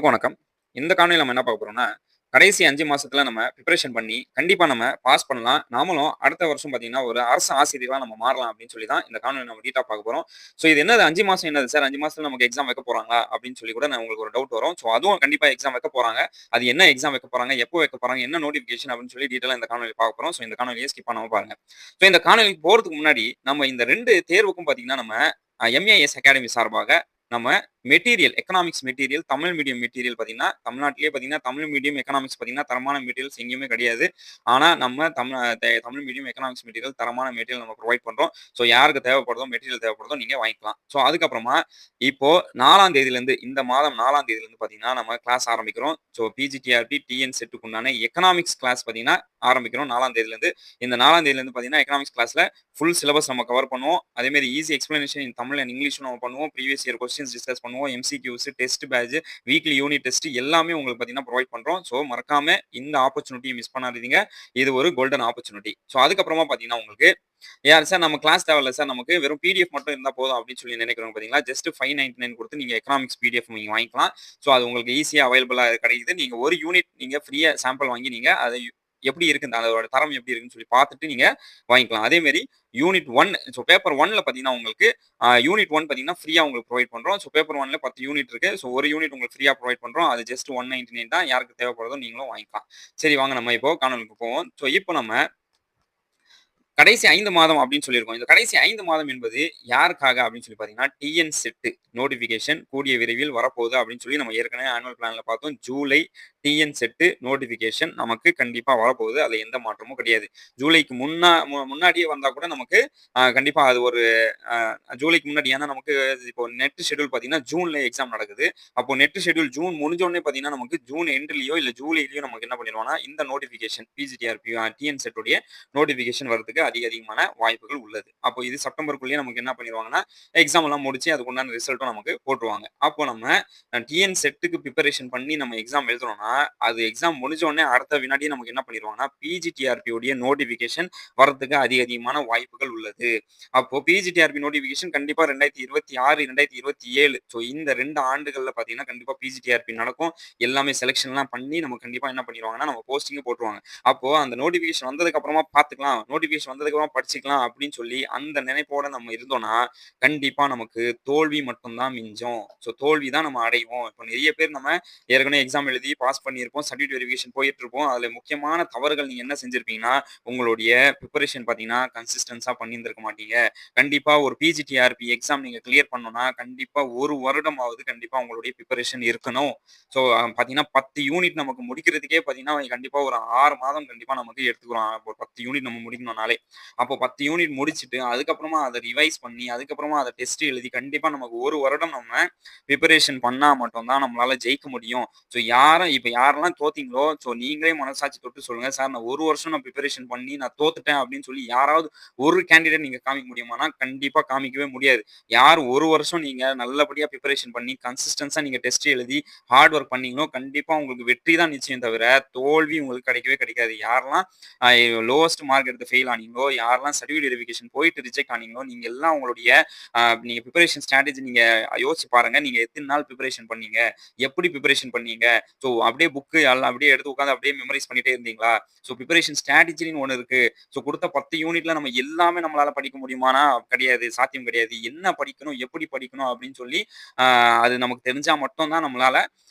வணக்கம். இந்த காணொளியில நம்ம என்ன பார்க்க போறோம்னா, கடைசி 5 மாசத்துல நம்ம பிரிப்பரேஷன் பண்ணி, கண்டிப்பா நம்ம பாஸ் பண்ணலாம். நாமளும் அடுத்த வருஷம் பார்த்தீங்கன்னா, ஒரு அரசு ஆசிரியரா நம்ம மாறலாம் அப்படின்னு சொல்லி தான் இந்த காணொளியில நம்ம டீட்டா பார்க்க போறோம். ஸோ இது என்னது 5 மாசம் என்னது சார்? 5 மாசத்துல நமக்கு எக்ஸாம் வைக்க போறாங்களா? அப்படின்னு சொல்லி கூட உங்களுக்கு ஒரு டவுட் வரும். ஸோ அதுவும் கண்டிப்பா எக்ஸாம் வைக்க போறாங்க. அது என்ன எக்ஸாம் வைக்க போறாங்க? எப்போ வைக்க போறாங்க? என்ன நோட்டிஃபிகேஷன் அப்படின்னு சொல்லி டீட்டெயிலா இந்த காணொளியில பார்க்க போறோம். ஸோ இந்த காணொளிய ஸ்கிப் பண்ணாம பாருங்க. ஸோ இந்த காணொளிக்கு போறதுக்கு முன்னாடி, நம்ம இந்த 2 தேர்வுக்கும் பார்த்தீங்கன்னா, நம்ம எம்ஏஎஸ் அகாடமி சார்பாக நம்ம material, economics material, Tamil medium material பார்த்தீங்கன்னா, தமிழ்நாட்டிலேயே பார்த்தீங்கன்னா, தமிழ் மீடியம் எக்கனாமிக்ஸ் பார்த்தீங்கன்னா, தரமான மெட்டீரியல்ஸ் எங்கேயுமே கிடையாது. ஆனா, நம்ம தமிழ் மீடியம் எக்கனாமிக்ஸ் மெட்டீரியல் தரமான மெட்டீரியல் நம்ம புரொவைட் பண்றோம். ஸோ யாருக்கு தேவைப்படுதோ, மெட்டீரியல் தேவைப்படுதோ நீங்க வாங்கிக்கலாம். ஸோ அதுக்கப்புறமா இப்போ 4ஆம் தேதியிலேருந்து இந்த மாதம் 4ஆம் தேதியிலேருந்து பார்த்தீங்கன்னா, நம்ம கிளாஸ் ஆரம்பிக்கிறோம். ஸோ பிஜிடிஆர்பி, டிஎன் செட்டுக்கு உண்டான எக்கனாமிக்ஸ் கிளாஸ் பார்த்தீங்கன்னா ஆரம்பிக்கிறோம் 4ஆம் தேதியிலேருந்து. இந்த 4ஆம் தேதியிலேருந்து பார்த்தீங்கன்னா, எக்கனாமிக்ஸ் கிளாஸ்ல ஃபுல் சிலபஸ் நம்ம கவர் பண்ணுவோம். அதே மாரி easy explanation in Tamil and இங்கிலீஷும் நம்ம பண்ணுவோம். ப்ரீவியஸ் இயர் கொஸ்டின்ஸ் டிஸ்கஸ் பண்ணுவோம். MCQs, test batch, weekly unit test எல்லாமே உங்களுக்கு பார்த்தீங்கன்னா ப்ரொவைட் பண்றோம். ஸோ மறக்காம இந்த ஆப்பர்ச்சுனிட்டிய மிஸ் பண்ணாதீங்க. இது ஒரு கோல்டன் ஆப்பர்ச்சுனிட்டி. ஸோ அதுக்கப்புறமா பார்த்தீங்கன்னா உங்களுக்கு யார் சார் நம்ம கிளாஸ் தேவையில்ல சார் நமக்கு வெறும் பிடிஎஃப் மட்டும் இருந்தா போதும் அப்படின்னு சொல்லி நினைக்கிறவங்க பார்த்தீங்களா, ஜஸ்ட் 599 கொடுத்து நீங்க எக்கனாமிக்ஸ் பிடிஎஃப் நீங்க வாங்கிக்கலாம். ஸோ அது உங்களுக்கு ஈஸியா அவைலபிளா கிடைக்குது. நீங்க ஒரு யூனிட் நீங்க ஃப்ரீயா சாம்பிள் வாங்கி நீங்க அதை எப்படி இருக்கு அதோட தரம் எப்படி இருக்குன்னு சொல்லி பார்த்துட்டு நீங்க வாங்கிக்கலாம். அதே மாரி யூனிட் 1 ஸோ பேப்பர் 1ல பார்த்தீங்கன்னா உங்களுக்கு யூனிட் 1 பார்த்தீங்கன்னா ஃப்ரீயா உங்களுக்கு ப்ரொவைட் பண்றோம். ஸோ பேப்பர் 1ல 10 யூனிட் இருக்கு. ஸோ ஒரு யூனிட் உங்களுக்கு ஃப்ரீயா ப்ரொவைட் பண்றோம். அது ஜஸ்ட் 199 தான். யாருக்கு தேவைப்படுதோ நீங்களும் வாங்கிக்கலாம். சரி வாங்க நம்ம இப்போ காணொளிக்கு போவோம். ஸோ இப்போ நம்ம கடைசி 5 மாதம் அப்படின்னு சொல்லியிருக்கோம். இந்த கடைசி 5 மாதம் என்பது யாருக்காக அப்படின்னு சொல்லி பார்த்தீங்கன்னா, டிஎன் செட் நோட்டிஃபிகேஷன் கூடிய விரைவில் வரப்போகுது அப்படின்னு சொல்லி நம்ம ஏற்கனவே ஆனுவல் பிளான்ல பார்த்தோம். ஜூலை டிஎன் செட் நோட்டிஃபிகேஷன் நமக்கு கண்டிப்பா வரப்போகுது. அதுல எந்த மாற்றமும் கிடையாது. ஜூலைக்கு முன்னாடியே வந்தா கூட நமக்கு கண்டிப்பா அது ஒரு ஜூலைக்கு முன்னாடி ஏன்னா நமக்கு இப்போ நெட் ஷெட்யூல் பார்த்தீங்கன்னா, ஜூன்ல எக்ஸாம் நடக்குது. அப்போ நெட் ஷெட்யூல் ஜூன் முடிஞ்ச உடனே பார்த்தீங்கன்னா, நமக்கு ஜூன் எண்ட்லயோ இல்ல ஜூலைலயோ நமக்கு என்ன பண்ணிருவாங்கன்னா, இந்த நோட்டிஃபிகேஷன் பிஜிடிஆர்பி டிஎன் செட் உடைய நோட்டிஃபிகேஷன் வரதுக்கு அதிகமான வாய்ப்புகள் உள்ளது. அப்போ இது செப்டம்பருக்குள்ளேயே நமக்கு என்ன பண்ணிருவாங்கன்னா, எக்ஸாம் எல்லாம் முடிச்சு அதுக்கு உண்டான ரிசல்ட்டும் நமக்கு போட்டுருவாங்க. அப்போ நம்ம டிஎன் செட்டுக்கு பிரிப்பரேஷன் பண்ணி நம்ம எக்ஸாம் எழுதுறோம்னா, அது எக்ஸாம் முடிஞ்ச உடனே அடுத்த வினாடியே நமக்கு என்ன பண்ணிருவாங்கன்னா, பிஜிடிஆர்பி உடைய நோட்டிஃபிகேஷன் வரதுக்கு அதிகமான வாய்ப்புகள் உள்ளது. அப்போ பிஜிடிஆர்பி நோட்டிஃபிகேஷன் கண்டிப்பா 2026, 2027 ஸோ இந்த 2 ஆண்டுகள்ல பார்த்தீங்கன்னா, கண்டிப்பா பிஜிடிஆர்பி நடக்கும். எல்லாமே செலக்ஷன்லாம் பண்ணி நம்ம கண்டிப்பா என்ன பண்ணிருவாங்கன்னா, நம்ம போஸ்டிங்கே போட்டுருவாங்க. அப்போ அந்த நோட்டிஃபிகேஷன் வந்ததுக்கு அப்புறமா பார்த்துக்கலாம். நோட்டிஃபிகேஷன் வந்ததுக்கு அப்புறமா படிச்சுக்கலாம் அப்படின்னு சொல்லி அந்த நினைப்போட நம்ம இருந்தோம்னா, கண்டிப்பா நமக்கு தோல்வி மட்டும் தான் மிஞ்சும். ஸோ தோல்வி தான் நம்ம அடைவோம். இப்போ நிறைய பேர் நம்ம ஏற்கனவே எக்ஸாம் எழுதி பாஸ் பண்ணியிருப்போம். சர்டிஃபிகேட் வெரிஃபிகேஷன் போயிட்டு இருப்போம். அதுல முக்கியமான தவறுகள் நீங்க என்ன செஞ்சிருப்பீங்கன்னா, உங்களுடைய பிரிப்பரேஷன் பார்த்தீங்கன்னா, கன்சிஸ்டன்ஸா பண்ணியிருந்திருக்க மாட்டீங்க. கண்டிப்பா ஒரு பிஜிடிஆர்பி எக்ஸாம் நீங்க கிளியர் பண்ணணும்னா, கண்டிப்பா 1 வருடமாவது கண்டிப்பா உங்களுடைய பிரிப்பரேஷன் இருக்கணும். ஸோ பார்த்தீங்கன்னா, 10 யூனிட் நமக்கு முடிக்கிறதுக்கே பார்த்தீங்கன்னா, கண்டிப்பா ஒரு 6 மாதம் கண்டிப்பா நமக்கு எடுத்துக்கிறோம். ஒரு 10 யூனிட் நம்ம முடிக்கணும்னாலே. அப்போ 10 யூனிட் முடிச்சுட்டு, அதுக்கப்புறமா அத ரிவைஸ் பண்ணி, அதுக்கப்புறமா அத டெஸ்ட் எழுதி, கண்டிப்பா நமக்கு 1 வருடம் நம்ம பிரிப்பரேஷன் பண்ணா மட்டும் தான் நம்மளால ஜெயிக்க முடியும். ஸோ இப்ப யாரெல்லாம் தோத்தீங்களோ, ஸோ நீங்களே மனசாட்சி தொட்டு சொல்லுங்க. சார் நான் 1 வருஷம் நான் பிரிப்பரேஷன் பண்ணி நான் தோத்துட்டேன் அப்படின்னு சொல்லி யாராவது ஒரு கேண்டிடேட் நீங்க காமிக்க முடியுமானா, கண்டிப்பா காமிக்கவே முடியாது. யார் 1 வருஷம் நீங்க நல்லபடியா பிரிப்பரேஷன் பண்ணி, கன்சிஸ்டன்ஸா நீங்க டெஸ்ட் எழுதி, ஹார்ட் ஒர்க் பண்ணீங்களோ, கண்டிப்பா உங்களுக்கு வெற்றி தான் நிச்சயம் தவிர, தோல்வி உங்களுக்கு கிடைக்கவே கிடைக்காது. யாரெல்லாம் லோவஸ்ட் மார்க் எடுத்து ஃபெயில் ஆனீங்களோ, யாரெல்லாம் சர்டிஃபிகேட் வெரிஃபிகேஷன் போயிட்டு ரிஜெக்ட் ஆனீங்களோ, நீங்க எல்லாம் உங்களுடைய நீங்க பிரிப்பரேஷன் ஸ்ட்ராட்டஜி நீங்க யோசிச்சு பாருங்க. நீங்க எத்தன நாள் பிரிப்பரேஷன் பண்ணீங்க? எப்படி பிரிப்பரேஷன் பண்ணீங்க? ஸோ அப்படியே புக் எல்லாம் அப்படியே எடுத்து உட்கார்ந்து அப்படியே மெமரைஸ் பண்ணிட்டே இருந்தீங்களா? ஸோ பிரிப்பரேஷன் ஸ்ட்ராட்டஜின்னு ஒண்ணு இருக்கு. ஸோ குடுத்த 10 யூனிட்ல நம்ம எல்லாமே நம்மளால படிக்க முடியுமானா, கிடையாது. சாத்தியம் கிடையாது. என்ன படிக்கணும்? எப்படி படிக்கணும்? அப்படின்னு சொல்லி அ அது நமக்கு தெரிஞ்சா மட்டும் தான் நம்மளால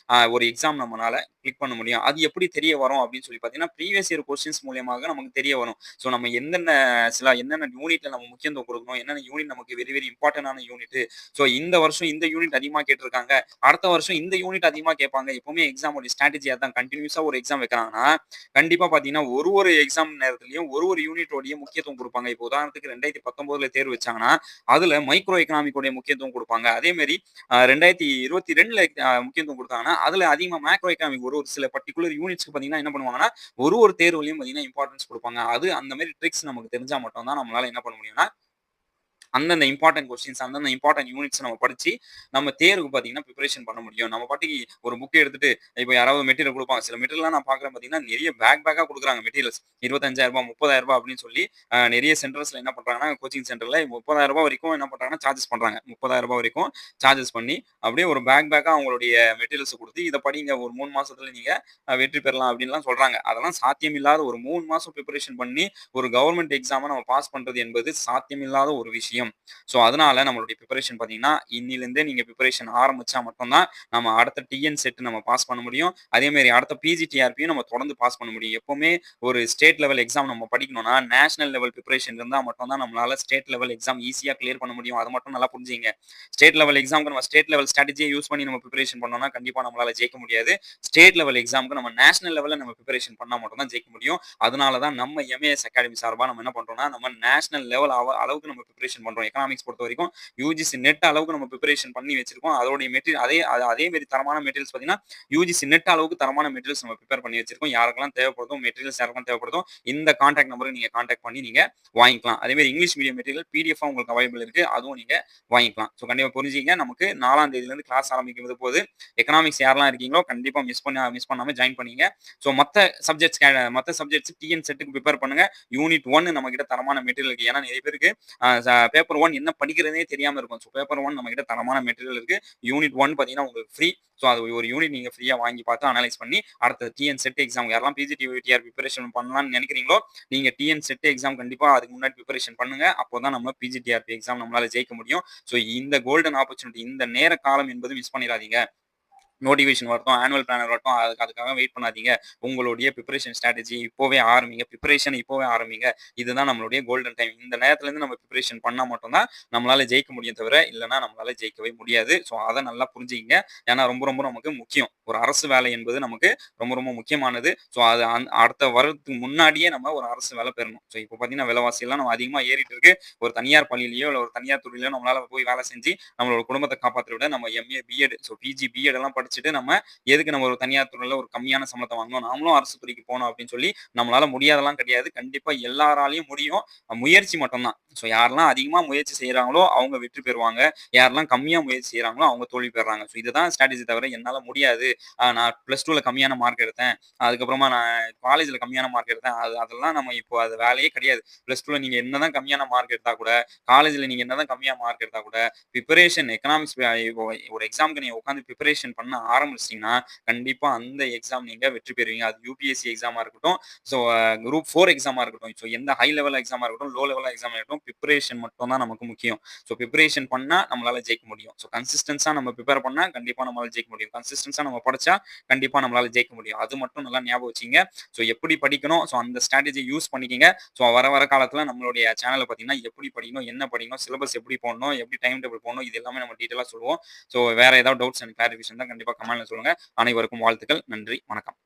ஒரு எக்ஸாம் நம்மனால கிளிக் பண்ண முடியும். அது எப்படி தெரிய வரும் அப்படின்னு சொல்லி பார்த்தீங்கன்னா, ப்ரீவியஸ் இயர் கொஸ்டின்ஸ் மூலியமாக நமக்கு தெரிய வரும். ஸோ நம்ம என்னென்ன யூனிட்ல நம்ம முக்கியத்துவம் குடுக்கணும், என்னென்ன யூனிட் நமக்கு வெரி வெரி இம்பார்ட்டன்டான யூனிட். ஸோ இந்த வருஷம் இந்த யூனிட் அதிகமா கேட்டிருக்காங்க. அடுத்த வருஷம் இந்த யூனிட் அதிகமா கேட்பாங்க. எப்பவுமே எக்ஸாமோட ஸ்ட்ராட்டஜி அதான். கன்டினியூஸா ஒரு எக்ஸாம் வைக்கிறாங்கன்னா, கண்டிப்பா பார்த்தீங்கன்னா, ஒரு எக்ஸாம் நேரத்திலயும் ஒரு யூனிட்டோடைய முக்கியத்துவம் குடுப்பாங்க. இப்போ உதாரணத்துக்கு 2019ல தேர்வு வச்சாங்கன்னா, அதுல மைக்ரோ எக்கனாமிக் உடைய முக்கியத்துவம் குடுப்பாங்க. அதே மாரி 2022ல முக்கியத்துவம் குடுத்தாங்கன்னா, அதுல அதிகமா மேக்ரோ எக்கனாமிக் ஒரு ஒரு சில பர்ட்டிகுலர் யூனிட்ஸ்க்கு பார்த்தீங்கன்னா, என்ன பண்ணுவாங்கன்னா, ஒரு தேர்வுலயும் பார்த்தீங்கன்னா இம்பார்ட்டன்ஸ் குடுப்பாங்க. அது அந்த மாரி ட்ரிக்ஸ் நமக்கு தெரிஞ்சா மட்டும் தான் நம்மளால என்ன பண்ண முடியும்னா, அந்தந்த இம்பார்ட்டன்ட் கொஸ்டின்ஸ், அந்தந்த இம்பார்ட்டன்ட் யூனிட்ஸ் நம்ம படிச்சு, நம்ம தேர்வுக்கு பார்த்தீங்கன்னா, பிரிப்பரேஷன் பண்ண முடியும். நம்ம பாட்டுக்கு ஒரு புக் எடுத்துட்டு, இப்ப யாராவது மெட்டீரியல் குடுப்பாங்க. சில மெட்டீரியல்லாம் நான் பார்க்குறேன் பார்த்தீங்கன்னா, நெறைய பேக்கா குடுக்குறாங்க மெட்டீரியல்ஸ். ரூ. 25,000 ரூ. 30,000 அப்படின்னு சொல்லி, நெறைய சென்டர்ஸ்ல என்ன பண்றாங்கன்னா, கோச்சிங் சென்டர்ல ரூ. 30,000 வரைக்கும் என்ன பண்றாங்கன்னா, சார்ஜஸ் பண்றாங்க. ரூ. 30,000 வரைக்கும் சார்ஜஸ் பண்ணி, அப்படியே ஒரு பேக்கா அவங்களுடைய மெட்டீரியல்ஸ குடுத்து, இத படிங்க ஒரு 3 மாசத்துல நீங்க வெற்றி பெறலாம் அப்படின்லாம் சொல்றாங்க. அதெல்லாம் சாத்தியமில்லாத ஒரு 3 மாசம் பிரிப்பரேஷன் பண்ணி, ஒரு கவர்ன்மென்ட் எக்ஸாம நம்ம பாஸ் பண்றது என்பது சாத்தியமில்லாத ஒரு விஷயம். ஸோ, அதனால நம்மளுடைய பிரிப்பரேஷன் பார்த்தீங்கன்னா, இன்னிலிருந்தே நீங்க பிரிப்பரேஷன் ஆரம்பிச்சா மட்டும் தான், நம்ம அடுத்த டிஎன் செட் நம்ம பாஸ் பண்ண முடியும். அதே மாரி அடுத்த பிஜிடிஆர்பியும் நம்ம தொடர்ந்து பாஸ் பண்ண முடியும். எப்பவுமே ஒரு ஸ்டேட் லெவல் எக்ஸாம் நம்ம படிக்கணும்னா, நேஷனல் லெவல் பிரிப்பரேஷன் இருந்தா மட்டும் தான் நம்மளால ஸ்டேட் லெவல் எக்ஸாம் ஈஸியா கிளியர் பண்ண முடியும். அத மட்டும் நல்லா புரிஞ்சுக்கங்க. ஸ்டேட் லெவல் எக்ஸாம்க்கு நம்ம ஸ்டேட் லெவல் ஸ்ட்ராட்டஜிய யூஸ் பண்ணி நம்ம பிரிப்பரேஷன் பண்ணோம்னா, கண்டிப்பா நம்மளால ஜெயிக்க முடியாது. ஸ்டேட் லெவல் எக்ஸாம்க்கு நம்ம நேஷனல் லெவல்ல நம்ம பிரிப்பரேஷன் பண்ணா மட்டும் தான் ஜெயிக்க முடியும். அதனால தான் நம்ம எம்ஏஎஸ் அகாடமி சார்பா நம்ம என்ன பண்றோம்னா, நம்ம நேஷனல் லெவல் அளவுக்கு நம்ம பிரிப்பரேஷன் பண்றோம். எக்கனாமிக்ஸ் பொறுத்தவரைக்கும் யுஜிசி நெட் அளவுக்கு நம்ம பிரிப்பரேஷன் பண்ணி வச்சிருக்கோம். அதோடைய மெட்டீரியல் அதே மாரி தரமான மெட்டீரியல்ஸ் பார்த்தீங்கன்னா, யுஜிசி நெட் அளவுக்கு தரமான மெட்டீரியல்ஸ் நம்ம பிரிப்பேர் பண்ணி வச்சிருக்கோம். யாருக்கெல்லாம் தேவைப்படுதோ மெட்டீரியல்ஸ் யாருக்கெல்லாம் தேவைப்படுதோ, இந்த கான்டாக்ட் நம்பருக்கு நீங்க கான்டாக்ட் பண்ணி நீங்க வாங்கிக்கலாம். அதே மாரி இங்கிலீஷ் மீடியம் மெட்டீரியல் பிடிஎஃப் உங்களுக்கு அவைலபிள் இருக்கு. அதுவும் நீங்க வாங்கிக்கலாம். ஸோ கண்டிப்பா புரிஞ்சுக்கங்க. நமக்கு 4ஆம் தேதியிலிருந்து கிளாஸ் ஆரம்பிக்கிறது போது எக்கனாமிக்ஸ் யாரெல்லாம் இருக்கீங்களோ கண்டிப்பா மிஸ் பண்ணாம ஜாயின் பண்ணீங்க. ஸோ மத்த சப்ஜெக்ட்ஸ் டிஎன் செட்டுக்கு பிரிப்பேர் பண்ணுங்க. யூனிட் 1 நம்மகிட்ட தரமான மெட்டீரியல் இருக்கு. ஏன்னா நிறைய பேருக்கு பேப்பர் 1 என்ன படிக்கிறதுனே தெரியாம இருக்கும். ஸோ பேப்பர் 1 நம்மகிட்ட தரமான மெட்டீரியல் இருக்கு. யூனிட் 1 பார்த்தீங்கன்னா உங்களுக்கு ஃப்ரீ. ஸோ அது ஒரு யூனிட் நீங்க ஃப்ரீயா வாங்கி பார்த்து அனலைஸ் பண்ணி அடுத்த டிஎன் செட் எக்ஸாம் யாரெல்லாம் பிஜிடிஆர் பிரிப்பரேஷன் பண்ணலாம்னு நினைக்கிறீங்களோ, நீங்க டிஎன் செட் எக்ஸாம் கண்டிப்பா அதுக்கு முன்னாடி பிரிப்பரேஷன் பண்ணுங்க. அப்போதான் நம்ம பிஜிடிஆர்பி எக்ஸாம் நம்மளால ஜெயிக்க முடியும். ஸோ இந்த கோல்டன் ஆப்பர்ச்சுனிட்டி, இந்த நேர காலம் என்பது மிஸ் பண்ணிறாதீங்க. நோட்டிஃபிகேஷன் வரட்டும், ஆனுவல் பிளானர் வரட்டும், அதுக்காக வெயிட் பண்ணாதீங்க. உங்களுடைய பிரிப்பரேஷன் ஸ்ட்ராட்டஜி இப்போவே ஆரம்பிங்க. பிரிப்பரேஷன் இப்போவே ஆரம்பிங்க. இதுதான் நம்மளுடைய கோல்டன் டைம். இந்த நேரத்துலேருந்து நம்ம பிரிப்பரேஷன் பண்ணா மட்டும் தான் நம்மளால ஜெயிக்க முடியும் தவிர, இல்லன்னா நம்மளால ஜெயிக்கவே முடியாது. ஸோ அத நல்லா புரிஞ்சுக்கங்க. ஏன்னா ரொம்ப நமக்கு முக்கியம். ஒரு அரசு வேலை என்பது நமக்கு ரொம்ப முக்கியமானது. ஸோ அது அடுத்த வரதுக்கு முன்னாடியே நம்ம ஒரு அரசு வேலை பெறணும். ஸோ இப்போ பார்த்தீங்கன்னா விலைவாசி எல்லாம் நம்ம அதிகமா ஏறிட்டு இருக்கு. ஒரு தனியார் பள்ளியிலயோ, இல்ல ஒரு தனியார் துறையிலயோ நம்மளால போய் வேலை செஞ்சு நம்மளோட குடும்பத்த காப்பாத்துறத விட நம்ம எம்ஏ, பிஎட், பிஜி, பிஎட் எல்லாம் படிச்சுட்டு நம்ம எதுக்கு நம்ம ஒரு தனியார் துறையில ஒரு கம்மியான சம்பளத்த வாங்கணும்? நாமளும் அரசு துறைக்கு போணும் அப்படின்னு சொல்லி நம்மளால முடியாதெல்லாம் கிடையாது. கண்டிப்பா எல்லாராலயும் முடியும். முயற்சி மட்டும் தான். ஸோ யாரெல்லாம் அதிகமா முயற்சி செய்றாங்களோ அவங்க வெற்றி பெறுவாங்க. யாரெல்லாம் கம்மியா முயற்சி செய்றாங்களோ அவங்க தோல்வி பெறுறாங்க. ஸோ இதுதான் ஸ்ட்ராட்டஜி தவிர என்னால முடியாது. நான் +2ல கம்மியான மார்க் எடுத்தேன். அதுக்கப்புறமா நான் காலேஜ்ல கம்மியான மார்க் எடுத்தேன். அதெல்லாம் நம்ம இப்போ அது வேலையே கிடையாது. +2ல நீங்க என்னதான் கம்மியான மார்க் எடுத்தா கூட, காலேஜ்ல நீங்க என்னதான் கம்மியா மார்க் எடுத்தா கூட, பிரிப்பரேஷன் எக்கனாமிக்ஸ் ஒரு எக்ஸாம்க்கு நீங்க உட்கார்ந்து பிரிப்பரேஷன் பண்ண ஆரம்பிச்சிட்டீங்கன்னா, கண்டிப்பா அந்த எக்ஸாம் நீங்க வெற்றி பெறுவீங்க. அது யுபிஎஸ்சி எக்ஸாமா இருக்கட்டும், ஸோ குரூப் 4 எக்ஸாமா இருக்கட்டும், ஸோ எந்த ஹை லெவல் எக்ஸாமா இருக்கட்டும், லோ லெவல் எக்ஸாமா இருக்கட்டும், பிரிப்பரேஷன் மட்டும் தான் நமக்கு முக்கியம். ஸோ பிரிப்பரேஷன் பண்ணா நம்மளால ஜெயிக்க முடியும். ஸோ கன்சிஸ்டன்ஸா நம்ம பிரிப்பேர் பண்ணா கண்டிப்பா நம்மளால ஜெயிக்க முடியும். கன்சிஸ்டன்ஸா நம்ம படிச்சா கண்டிப்பா நம்மளால ஜெயிக்க முடியும். அது மட்டும் நல்லா ஞாபகம் வச்சுக்கங்க. ஸோ எப்படி படிக்கணும், ஸோ அந்த ஸ்ட்ராட்டஜிய யூஸ் பண்ணிக்கங்க. ஸோ வர காலத்துல நம்மளுடைய சேனல்ல பார்த்தீங்கன்னா, எப்படி படிக்கணும், என்ன படிக்கணும், சிலபஸ் எப்படி போடணும், எப்படி டைம் டேபிள் போடணும், இது எல்லாமே நம்ம டீட்டெயிலா சொல்லுவோம். ஸோ வேற ஏதாவது டவுட்ஸ் அண்ட் கிளாரிஃபிகேஷன் இருந்தா கண்டிப்பா கமெண்ட்ல சொல்லுங்க. அனைவருக்கும் வாழ்த்துக்கள். நன்றி. வணக்கம்.